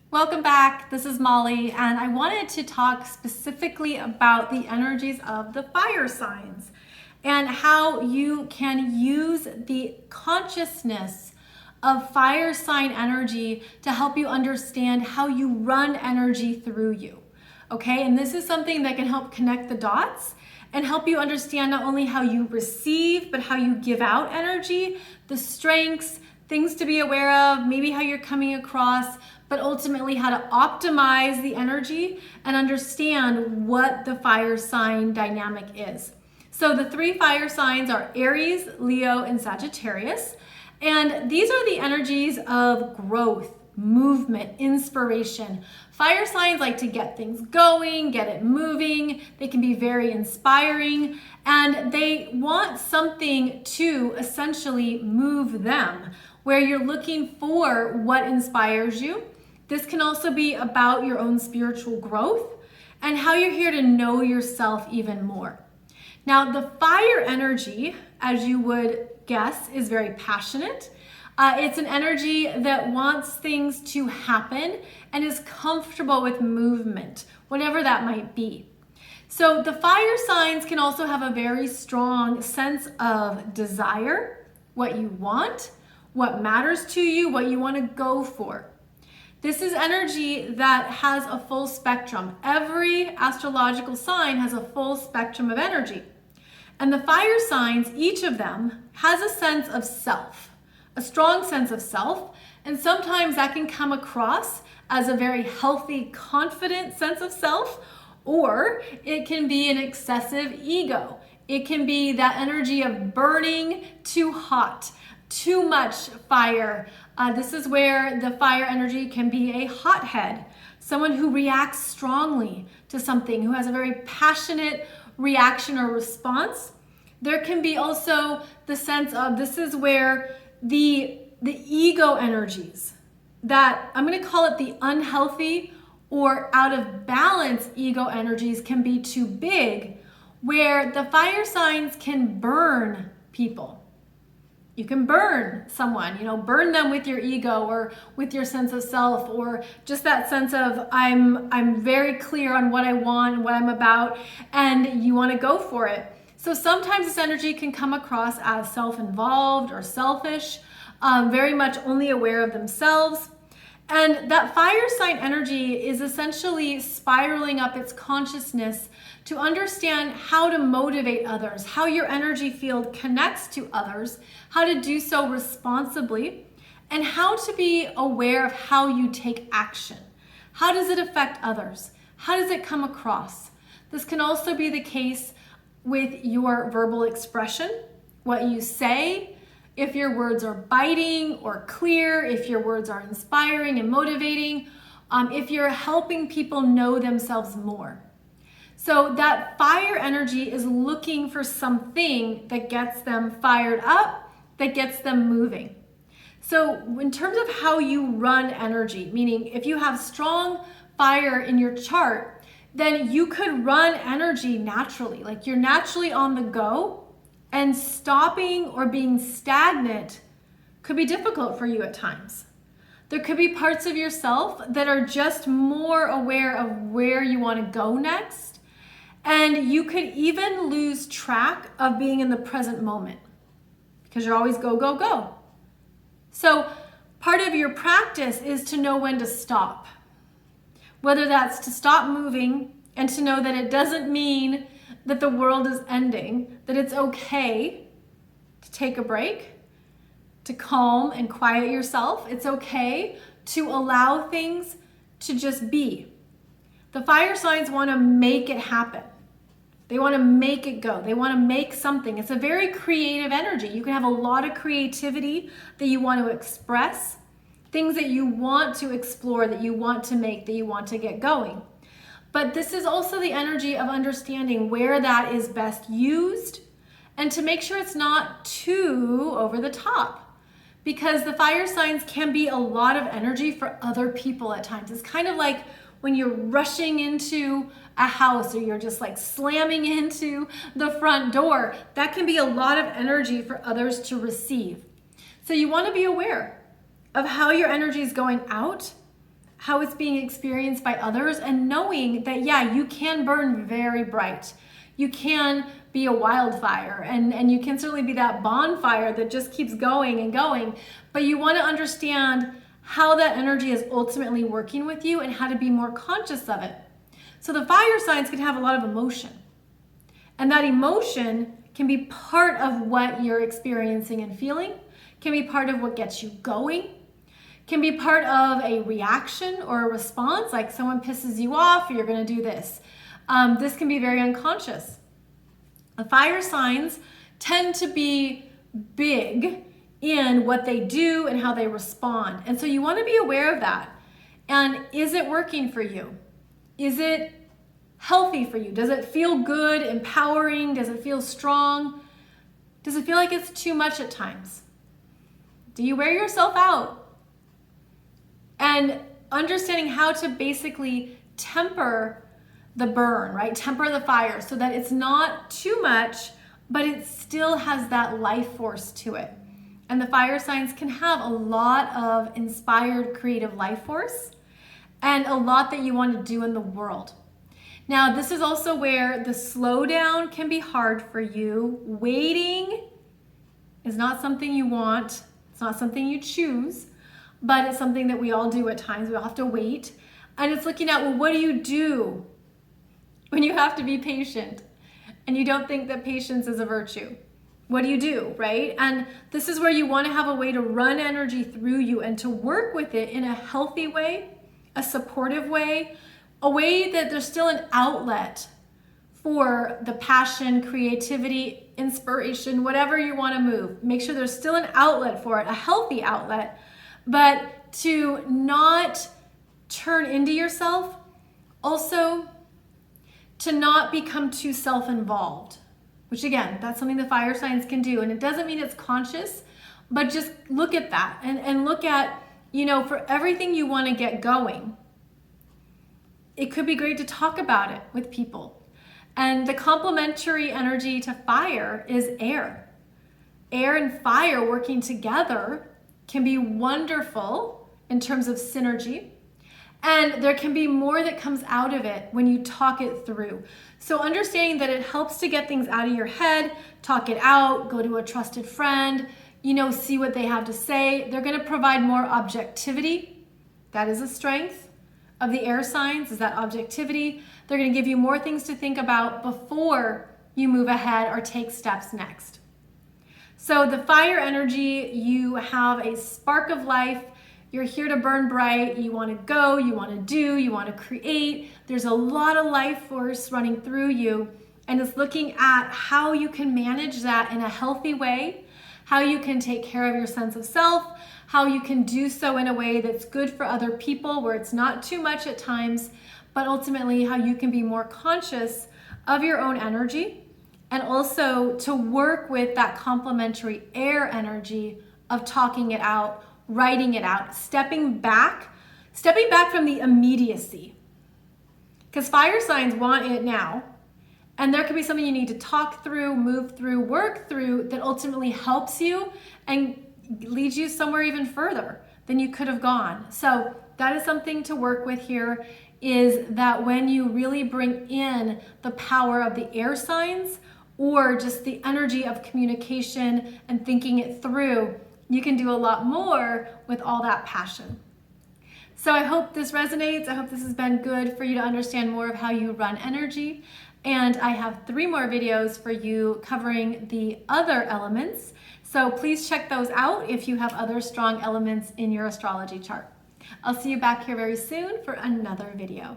Welcome back. This is Molly, and I wanted to talk specifically about the energies of the fire signs and how you can use the consciousness of fire sign energy to help you understand how you run energy through you. Okay, and this is something that can help connect the dots and help you understand not only how you receive, but how you give out energy, the strengths, things to be aware of, maybe how you're coming across, but ultimately how to optimize the energy and understand what the fire sign dynamic is. So the three fire signs are Aries, Leo, and Sagittarius. And these are the energies of growth, movement, inspiration. Fire signs like to get things going, get it moving. They can be very inspiring, and they want something to essentially move them, where you're looking for what inspires you. This can also be about your own spiritual growth and how you're here to know yourself even more. Now, the fire energy, as you would guess, is very passionate. It's an energy that wants things to happen and is comfortable with movement, whatever that might be. So the fire signs can also have a very strong sense of desire, what you want, what matters to you, what you want to go for. This is energy that has a full spectrum. Every astrological sign has a full spectrum of energy. And the fire signs, each of them, has a sense of self, a strong sense of self. And sometimes that can come across as a very healthy, confident sense of self, or it can be an excessive ego. It can be that energy of burning too hot, too much fire. This is where the fire energy can be a hothead, someone who reacts strongly to something, who has a very passionate reaction or response. There can be also the sense of, this is where the ego energies, that I'm going to call it the unhealthy or out of balance ego energies, can be too big, where the fire signs can burn people. You can burn someone, burn them with your ego or with your sense of self, or just that sense of I'm very clear on what I want and what I'm about, and you want to go for it. So sometimes this energy can come across as self-involved or selfish, very much only aware of themselves. And that fire sign energy is essentially spiraling up its consciousness to understand how to motivate others, how your energy field connects to others, how to do so responsibly, and how to be aware of how you take action. How does it affect others? How does it come across? This can also be the case with your verbal expression, what you say, if your words are biting or clear, if your words are inspiring and motivating, if you're helping people know themselves more. So that fire energy is looking for something that gets them fired up, that gets them moving. So in terms of how you run energy, meaning if you have strong fire in your chart, then you could run energy naturally, like you're naturally on the go, and stopping or being stagnant could be difficult for you at times. There could be parts of yourself that are just more aware of where you want to go next. And you could even lose track of being in the present moment because you're always go, go, go. So part of your practice is to know when to stop. Whether that's to stop moving and to know that it doesn't mean that the world is ending, that it's okay to take a break, to calm and quiet yourself. It's okay to allow things to just be. The fire signs want to make it happen. They want to make it go. They want to make something. It's a very creative energy. You can have a lot of creativity that you want to express, things that you want to explore, that you want to make, that you want to get going. But this is also the energy of understanding where that is best used and to make sure it's not too over the top, because the fire signs can be a lot of energy for other people at times. It's kind of like when you're rushing into a house or you're just like slamming into the front door. That can be a lot of energy for others to receive. So you want to be aware of how your energy is going out, how it's being experienced by others, and knowing that, yeah, you can burn very bright. You can be a wildfire, and you can certainly be that bonfire that just keeps going and going, but you want to understand how that energy is ultimately working with you and how to be more conscious of it. So the fire signs can have a lot of emotion, and that emotion can be part of what you're experiencing and feeling, can be part of what gets you going, can be part of a reaction or a response, like someone pisses you off, you're going to do this. This can be very unconscious. The fire signs tend to be big in what they do and how they respond. And so you want to be aware of that. And is it working for you? Is it healthy for you? Does it feel good, empowering? Does it feel strong? Does it feel like it's too much at times? Do you wear yourself out? And understanding how to basically temper the burn, right? Temper the fire so that it's not too much, but it still has that life force to it. And the fire signs can have a lot of inspired creative life force and a lot that you want to do in the world. Now, this is also where the slowdown can be hard for you. Waiting is not something you want. It's not something you choose, but it's something that we all do at times. We all have to wait. And it's looking at, well, what do you do when you have to be patient and you don't think that patience is a virtue? What do you do, right? And this is where you want to have a way to run energy through you and to work with it in a healthy way, a supportive way, a way that there's still an outlet for the passion, creativity, inspiration, whatever you want to move. Make sure there's still an outlet for it, a healthy outlet, but to not turn into yourself. Also, to not become too self-involved, which again, that's something the fire signs can do. And it doesn't mean it's conscious, but just look at that and look at, for everything you want to get going, it could be great to talk about it with people. And the complementary energy to fire is air. Air and fire working together can be wonderful in terms of synergy. And there can be more that comes out of it when you talk it through. So understanding that it helps to get things out of your head, talk it out, go to a trusted friend, see what they have to say. They're going to provide more objectivity. That is a strength of the air signs, is that objectivity. They're going to give you more things to think about before you move ahead or take steps next. So the fire energy, you have a spark of life. You're here to burn bright. You want to go, you want to do, you want to create. There's a lot of life force running through you, and it's looking at how you can manage that in a healthy way, how you can take care of your sense of self, how you can do so in a way that's good for other people, where it's not too much at times, but ultimately how you can be more conscious of your own energy, and also to work with that complementary air energy of talking it out, writing it out, stepping back from the immediacy. Because fire signs want it now. And there could be something you need to talk through, move through, work through that ultimately helps you and leads you somewhere even further than you could have gone. So that is something to work with here, is that when you really bring in the power of the air signs or just the energy of communication and thinking it through, you can do a lot more with all that passion. So I hope this resonates. I hope this has been good for you to understand more of how you run energy. And I have 3 more videos for you covering the other elements. So please check those out if you have other strong elements in your astrology chart. I'll see you back here very soon for another video.